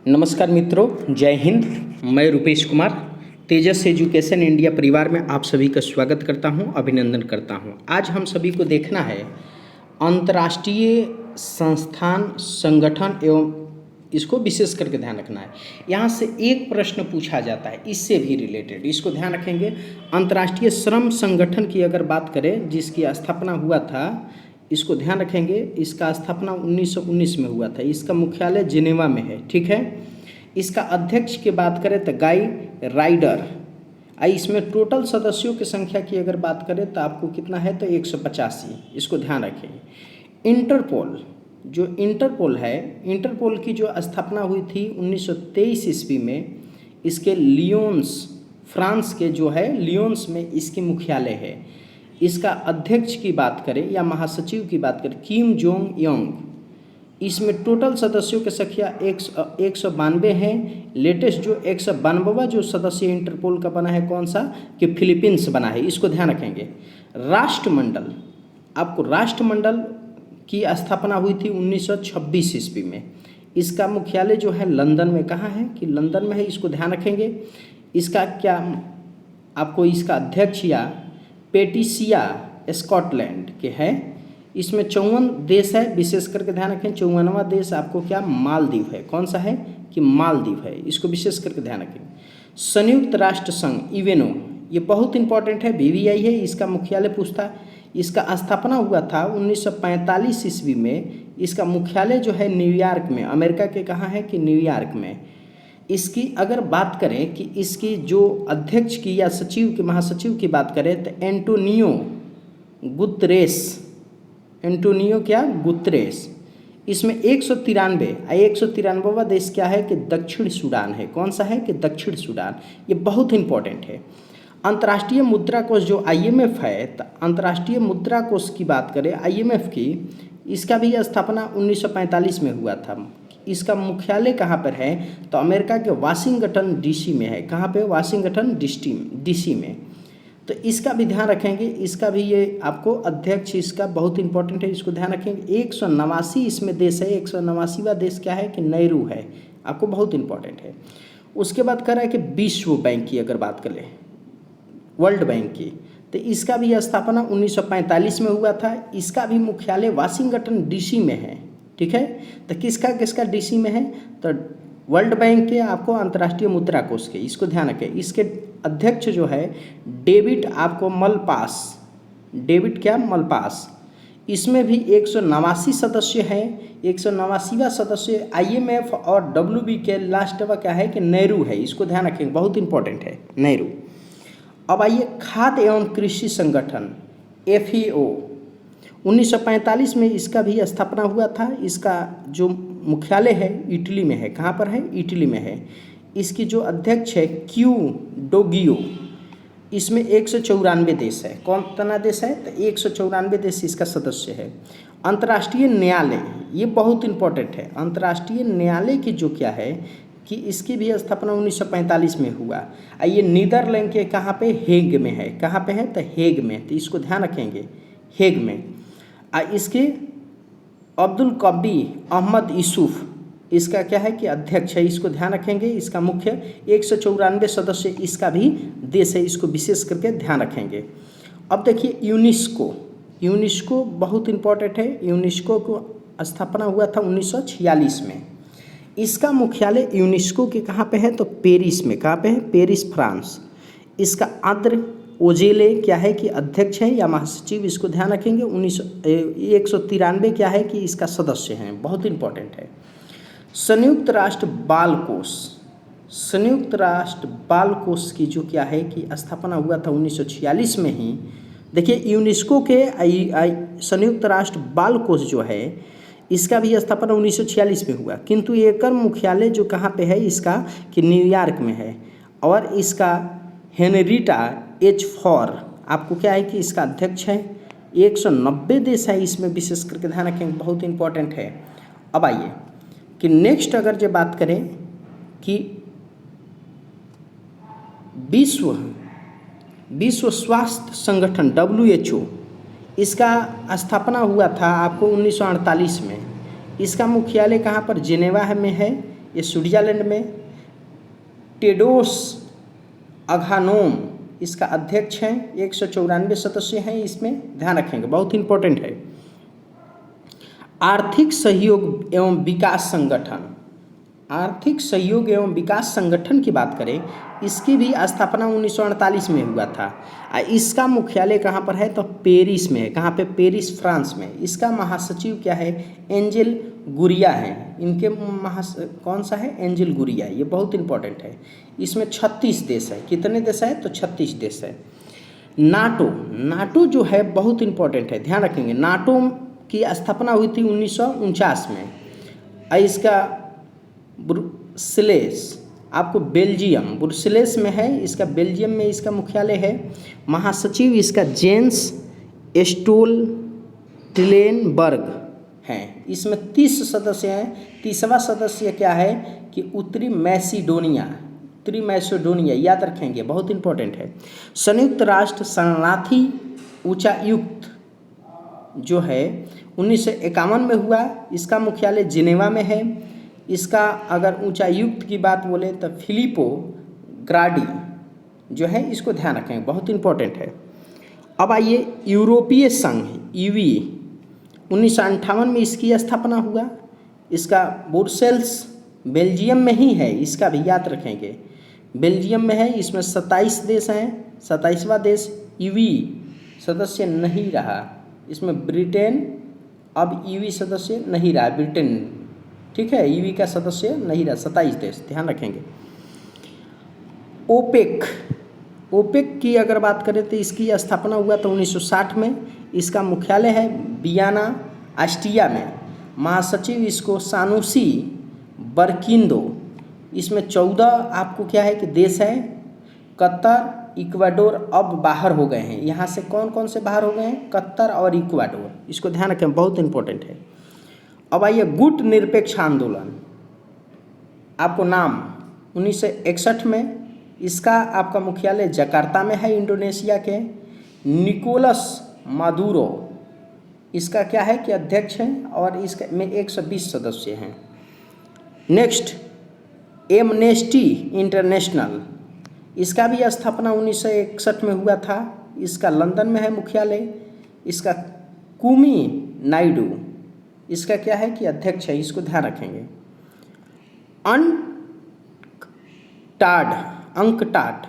नमस्कार मित्रों, जय हिंद। मैं रुपेश कुमार तेजस एजुकेशन इंडिया परिवार में आप सभी का स्वागत करता हूं, अभिनंदन करता हूं। आज हम सभी को देखना है अंतर्राष्ट्रीय संस्थान संगठन एवं इसको विशेष करके ध्यान रखना है। यहाँ से एक प्रश्न पूछा जाता है इससे भी रिलेटेड, इसको ध्यान रखेंगे। अंतर्राष्ट्रीय श्रम संगठन की अगर बात करें जिसकी स्थापना हुआ था, इसको ध्यान रखेंगे। इसका स्थापना 1919 में हुआ था। इसका मुख्यालय जिनेवा में है, ठीक है। इसका अध्यक्ष की बात करें तो गाई राइडर। इसमें टोटल सदस्यों की संख्या की अगर बात करें तो आपको कितना है तो 185, इसको ध्यान रखेंगे। इंटरपोल, जो इंटरपोल है, इंटरपोल की जो स्थापना हुई थी 1923 ईस्वी में, इसके लियोन्स, फ्रांस के जो है लियोन्स में इसकी मुख्यालय है। इसका अध्यक्ष की बात करें या महासचिव की बात करें, किम जोंग योंग। इसमें टोटल सदस्यों की संख्या 192 है। लेटेस्ट जो 192वां जो सदस्य इंटरपोल का बना है, कौन सा, कि फिलीपींस बना है, इसको ध्यान रखेंगे। राष्ट्रमंडल, आपको राष्ट्रमंडल की स्थापना हुई थी 1926 ईस्वी में। इसका मुख्यालय जो है लंदन में, कहाँ है कि लंदन में है, इसको ध्यान रखेंगे। इसका क्या, आपको इसका अध्यक्ष या पेटिसिया स्कॉटलैंड के है। इसमें 54 देश है, विशेष करके ध्यान रखें। 54वां देश आपको क्या, मालदीव है। कौन सा है कि मालदीव है, इसको विशेष करके ध्यान रखें। संयुक्त राष्ट्र संघ, यूएनओ, ये बहुत इंपॉर्टेंट है, वीवीआई है। इसका मुख्यालय पूछता है। इसका स्थापना हुआ था 1945 ईस्वी में। इसका मुख्यालय जो है न्यूयॉर्क में, अमेरिका के कहाँ है कि न्यूयॉर्क में। इसकी अगर बात करें कि इसकी जो अध्यक्ष की या सचिव की, महासचिव की बात करें तो एंटोनियो गुतरेस, एंटोनियो क्या, गुतरेस। इसमें 193वां देश क्या है कि दक्षिण सूडान है। कौन सा है कि दक्षिण सूडान। ये बहुत इंपॉर्टेंट है। अंतर्राष्ट्रीय मुद्रा कोष जो आईएमएफ है, तो अंतर्राष्ट्रीय मुद्रा कोष की बात करें आईएमएफ की, इसका भी स्थापना 1945 में हुआ था। इसका मुख्यालय कहाँ पर है तो अमेरिका के वाशिंगटन डीसी में है। कहाँ पे, वाशिंगटन डीसी में। तो इसका भी ध्यान रखेंगे। इसका भी ये आपको अध्यक्ष इसका बहुत इंपॉर्टेंट है, इसको ध्यान रखेंगे। 189 इसमें देश है। 189वां देश क्या है कि नेहरू है, आपको बहुत इंपॉर्टेंट है। उसके बाद कर रहा है कि विश्व बैंक की अगर बात करें, वर्ल्ड बैंक की, तो इसका भी स्थापना 1945 में हुआ था। इसका भी मुख्यालय वाशिंगटन डीसी में है, ठीक है। तो किसका किसका डीसी में है तो वर्ल्ड बैंक के, आपको अंतर्राष्ट्रीय मुद्रा कोष के, इसको ध्यान रखें। इसके अध्यक्ष जो है डेविड आपको मलपास, डेविड क्या, मलपास। इसमें भी 189 सदस्य हैं। 189वां सदस्य आईएमएफ और डब्ल्यूबी के लास्ट क्या है कि नेहरू है, इसको ध्यान रखें, बहुत इंपॉर्टेंट है नेहरू। अब आइए खाद्य एवं कृषि संगठन एफएओ, 1945 में इसका भी स्थापना हुआ था। इसका जो मुख्यालय है इटली में है। कहाँ पर है, इटली में है। इसकी जो अध्यक्ष है क्यू डोगियो। इसमें 194 देश है। कौन तना देश है तो 194 देश इसका सदस्य है। अंतर्राष्ट्रीय न्यायालय, ये बहुत इंपॉर्टेंट है। अंतर्राष्ट्रीय न्यायालय की जो क्या है कि इसकी भी स्थापना 1945 में हुआ। ये नीदरलैंड के कहाँ पे, हेग में है। कहाँ पे है तो हेग में, तो इसको ध्यान रखेंगे, हेग में। इसके अब्दुल कबी अहमद यूसुफ, इसका क्या है कि अध्यक्ष है, इसको ध्यान रखेंगे। इसका मुख्य 194 सदस्य इसका भी देश है, इसको विशेष करके ध्यान रखेंगे। अब देखिए यूनेस्को, यूनेस्को बहुत इंपॉर्टेंट है। यूनेस्को को स्थापना हुआ था 1946 में। इसका मुख्यालय यूनेस्को के कहाँ पे है तो पेरिस में। कहाँ पे है, पेरिस, फ्रांस। इसका आंद्र ओजेले क्या है कि अध्यक्ष है या महासचिव, इसको ध्यान रखेंगे। 193 क्या है कि इसका सदस्य हैं, बहुत इंपॉर्टेंट है। संयुक्त राष्ट्र बाल कोष, संयुक्त राष्ट्र बाल कोष की जो क्या है कि स्थापना हुआ था 1946 में ही। देखिए यूनेस्को के संयुक्त राष्ट्र बाल कोष जो है, इसका भी स्थापना 1946 में हुआ, किंतु एक मुख्यालय जो कहाँ पे है इसका कि न्यूयॉर्क में है। और इसका हेनरीटा एच फॉर, आपको क्या है कि इसका अध्यक्ष है। 190 देश है, इसमें विशेष करके ध्यान रखेंगे, बहुत इंपॉर्टेंट है। अब आइए कि नेक्स्ट अगर जो बात करें कि विश्व स्वास्थ्य संगठन WHO, इसका स्थापना हुआ था आपको 1948 में। इसका मुख्यालय कहाँ पर, जिनेवा में है। ये स्विट्जरलैंड में। टेडोस अघानोम इसका अध्यक्ष हैं। 194 सदस्य हैं इसमें, ध्यान रखेंगे, बहुत इंपॉर्टेंट है। आर्थिक सहयोग एवं विकास संगठन, आर्थिक सहयोग एवं विकास संगठन की बात करें, इसकी भी स्थापना 1948 में हुआ था। इसका मुख्यालय कहाँ पर है? तो पेरिस में है। कहाँ पे? पेरिस, फ्रांस में। इसका महासचिव क्या है? एंजेल गुरिया है। इनके कौन सा है? एंजेल गुरिया। ये बहुत इंपॉर्टेंट है। इसमें 36 देश है। कितने देश है? तो 36 देश है। नाटो, नाटो जो है बहुत इंपॉर्टेंट है, ध्यान रखेंगे। नाटो की स्थापना हुई थी 1949 में। इसका ब्रुसेल्स, आपको बेल्जियम, ब्रुसेल्स में है इसका, बेल्जियम में इसका मुख्यालय है। महासचिव इसका जेंस स्टोल्टेनबर्ग हैं। इसमें 30 सदस्य हैं। 30वां सदस्य क्या है कि उत्तरी मैसिडोनिया, उत्तरी मैसिडोनिया, याद रखेंगे, बहुत इंपॉर्टेंट है। संयुक्त राष्ट्र शरणार्थी उच्चायुक्त जो है 1951 में हुआ। इसका मुख्यालय जिनेवा में है। इसका अगर उच्चायुक्त की बात बोले तो फिलिपो ग्राडी जो है, इसको ध्यान रखें, बहुत इंपॉर्टेंट है। अब आइए यूरोपीय संघ ईवी, 1958 में इसकी स्थापना हुआ। इसका ब्रुसेल्स बेल्जियम में ही है, इसका भी याद रखेंगे, बेल्जियम में है। इसमें 27 देश हैं। 27वां देश ईवी सदस्य नहीं रहा। इसमें ब्रिटेन अब ईवी सदस्य नहीं रहा, ब्रिटेन, ठीक है, ईवी का सदस्य नहीं रहा। 27 देश, ध्यान रखेंगे। ओपेक, ओपेक की अगर बात करें तो इसकी स्थापना हुआ तो 1960 में। इसका मुख्यालय है वियना, ऑस्ट्रिया में। महासचिव इसको सानुसी बरकिंदो। इसमें 14 आपको क्या है कि देश है। कतर, इक्वाडोर अब बाहर हो गए हैं। यहाँ से कौन कौन से बाहर हो गए हैं? कतर और इक्वाडोर, इसको ध्यान रखें, बहुत इंपॉर्टेंट है। अब आइए गुट निरपेक्ष आंदोलन, आपको नाम 1961 में। इसका आपका मुख्यालय जकार्ता में है, इंडोनेशिया के। निकोलस मादुरो इसका क्या है कि अध्यक्ष हैं और इसका में 120 सदस्य हैं। नेक्स्ट एमनेस्टी इंटरनेशनल, इसका भी स्थापना 1961 में हुआ था। इसका लंदन में है मुख्यालय। इसका कुमी नायडू इसका क्या है कि अध्यक्ष है, इसको ध्यान रखेंगे। अंकटाड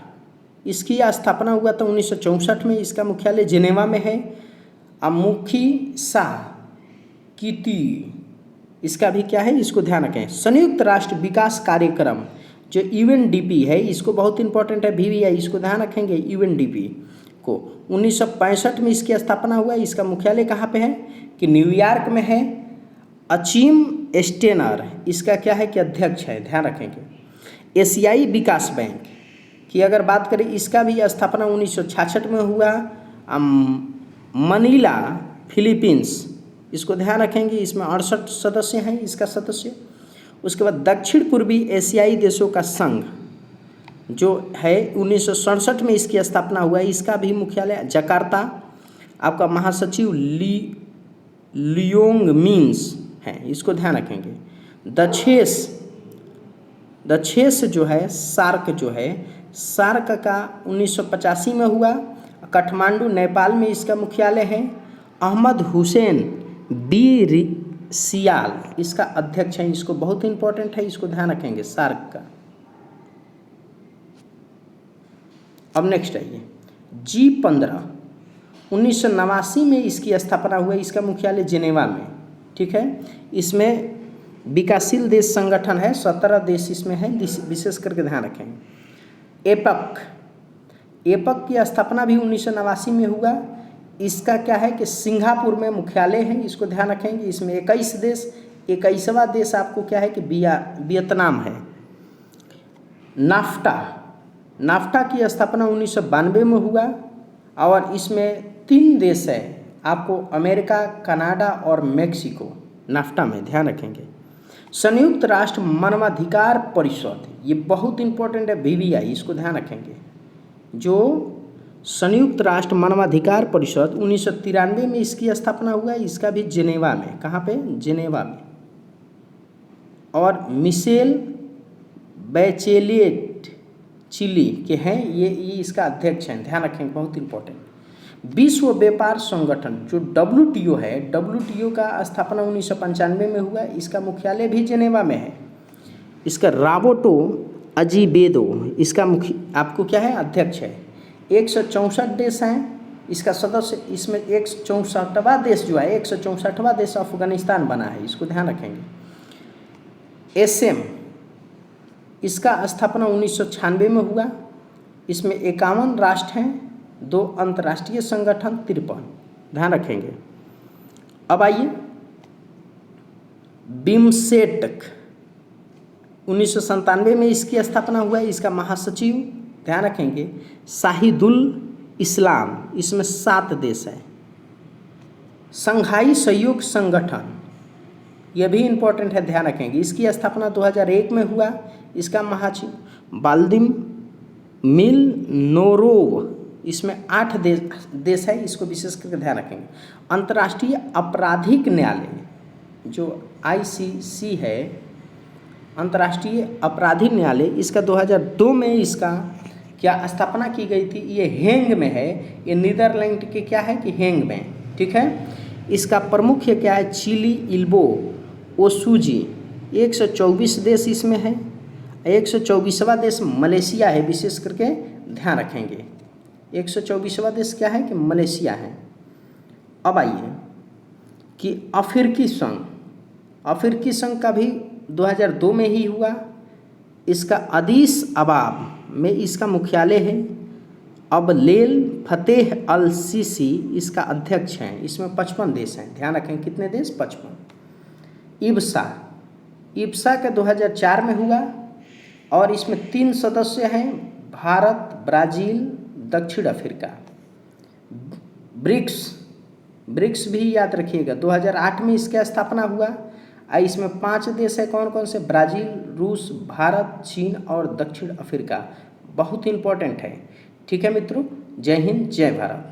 इसकी स्थापना हुआ था 1964 में। इसका मुख्यालय जिनेवा में है। अमुखी सा कीती इसका भी क्या है, इसको ध्यान रखें। संयुक्त राष्ट्र विकास कार्यक्रम जो यूएनडीपी है, इसको बहुत इंपॉर्टेंट है, VVI, इसको ध्यान रखेंगे। यूएनडीपी को 1965 में इसकी स्थापना हुआ। इसका मुख्यालय कहाँ पे है कि न्यूयॉर्क में है। अचीम स्टेनर इसका क्या है कि अध्यक्ष है, ध्यान रखेंगे। एशियाई विकास बैंक की अगर बात करें, इसका भी स्थापना 1966 में हुआ। मनीला फिलीपींस, इसको ध्यान रखेंगे, इसमें 68 सदस्य हैं इसका सदस्य। उसके बाद दक्षिण पूर्वी एशियाई देशों का संघ जो है 1967 में इसकी स्थापना हुआ है। इसका भी मुख्यालय जकार्ता। आपका महासचिव लियोंग मीन्स है, इसको ध्यान रखेंगे। दक्षेस जो है, सार्क जो है, सार्क का 1985 में हुआ। काठमांडू नेपाल में इसका मुख्यालय है। अहमद हुसैन बी सियाल इसका अध्यक्ष है, इसको बहुत इंपॉर्टेंट है, इसको ध्यान रखेंगे, सार्क का। अब नेक्स्ट आइए G15, 1989 में इसकी स्थापना हुई। इसका मुख्यालय जिनेवा में, ठीक है। इसमें विकासशील देश संगठन है, 17 देश इसमें है, विशेष करके ध्यान रखेंगे। एपक की स्थापना भी 1989 में हुआ। इसका क्या है कि सिंगापुर में मुख्यालय है, इसको ध्यान रखेंगे। इसमें 21 देश, 21वां देश आपको क्या है कि वियतनाम है। नाफ्टा की स्थापना 1992 में हुआ और इसमें 3 देश है आपको, अमेरिका, कनाडा और मेक्सिको, नाफ्टा में, ध्यान रखेंगे। संयुक्त राष्ट्र मानवाधिकार परिषद, ये बहुत इंपॉर्टेंट है, VVI, इसको ध्यान रखेंगे। जो संयुक्त राष्ट्र मानवाधिकार परिषद 1993 में इसकी स्थापना हुआ। इसका भी जिनेवा में, कहाँ पे? जिनेवा में। और मिशेल बैचेलेट चिली के हैं, ये इसका अध्यक्ष हैं, ध्यान रखेंगे, बहुत इंपॉर्टेंट। विश्व व्यापार संगठन जो WTO है, WTO का स्थापना 1995 में हुआ, इसका मुख्यालय भी जेनेवा में है। इसका राबोटो अजीबेदो इसका मुख्य आपको क्या है, अध्यक्ष है। 164 देश हैं इसका सदस्य, इसमें 164वां देश जो है, 164वां देश अफगानिस्तान बना है, इसको ध्यान रखेंगे। SM इसका स्थापना 1996 में हुआ, इसमें 51 राष्ट्र हैं, 2 अंतर्राष्ट्रीय संगठन, 53, ध्यान रखेंगे। अब आइए बिमस्टेक 1997 में इसकी स्थापना हुआ है, इसका महासचिव ध्यान रखेंगे शाहिदुल इस्लाम, इसमें 7 देश हैं। संघाई सहयोग संगठन, यह भी इम्पोर्टेंट है, ध्यान रखेंगे, इसकी स्थापना 2001 में हुआ, इसका महासचिव वाल्दिम मिलनोरोव, इसमें 8 देश है, इसको विशेष करके ध्यान रखेंगे। अंतर्राष्ट्रीय आपराधिक न्यायालय जो ICC है, अंतर्राष्ट्रीय आपराधिक न्यायालय, इसका 2002 में इसका क्या स्थापना की गई थी, ये हेंग में है, ये नीदरलैंड के क्या है कि हेंग में, ठीक है। इसका प्रमुख क्या है, चिली इल्बो ओसुजी, 124 देश इसमें है, 124वां देश मलेशिया है, विशेष करके ध्यान रखेंगे, 124वां देश क्या है कि मलेशिया है। अब आइए कि अफ्रीकी संघ का भी 2002 में ही हुआ, इसका अदीस अबाब में इसका मुख्यालय है। अब लेल फतेह अल सीसी इसका अध्यक्ष हैं, इसमें 55 देश हैं, ध्यान रखें कितने देश, 55। इब्सा का 2004 में हुआ और इसमें 3 सदस्य हैं, भारत, ब्राज़ील, दक्षिण अफ्रीका। ब्रिक्स भी याद रखिएगा, 2008 में इसका स्थापना हुआ, इसमें 5 देश है, कौन कौन से, ब्राज़ील, रूस, भारत, चीन और दक्षिण अफ्रीका, बहुत इंपॉर्टेंट है, ठीक है मित्रों। जय हिंद, जय भारत।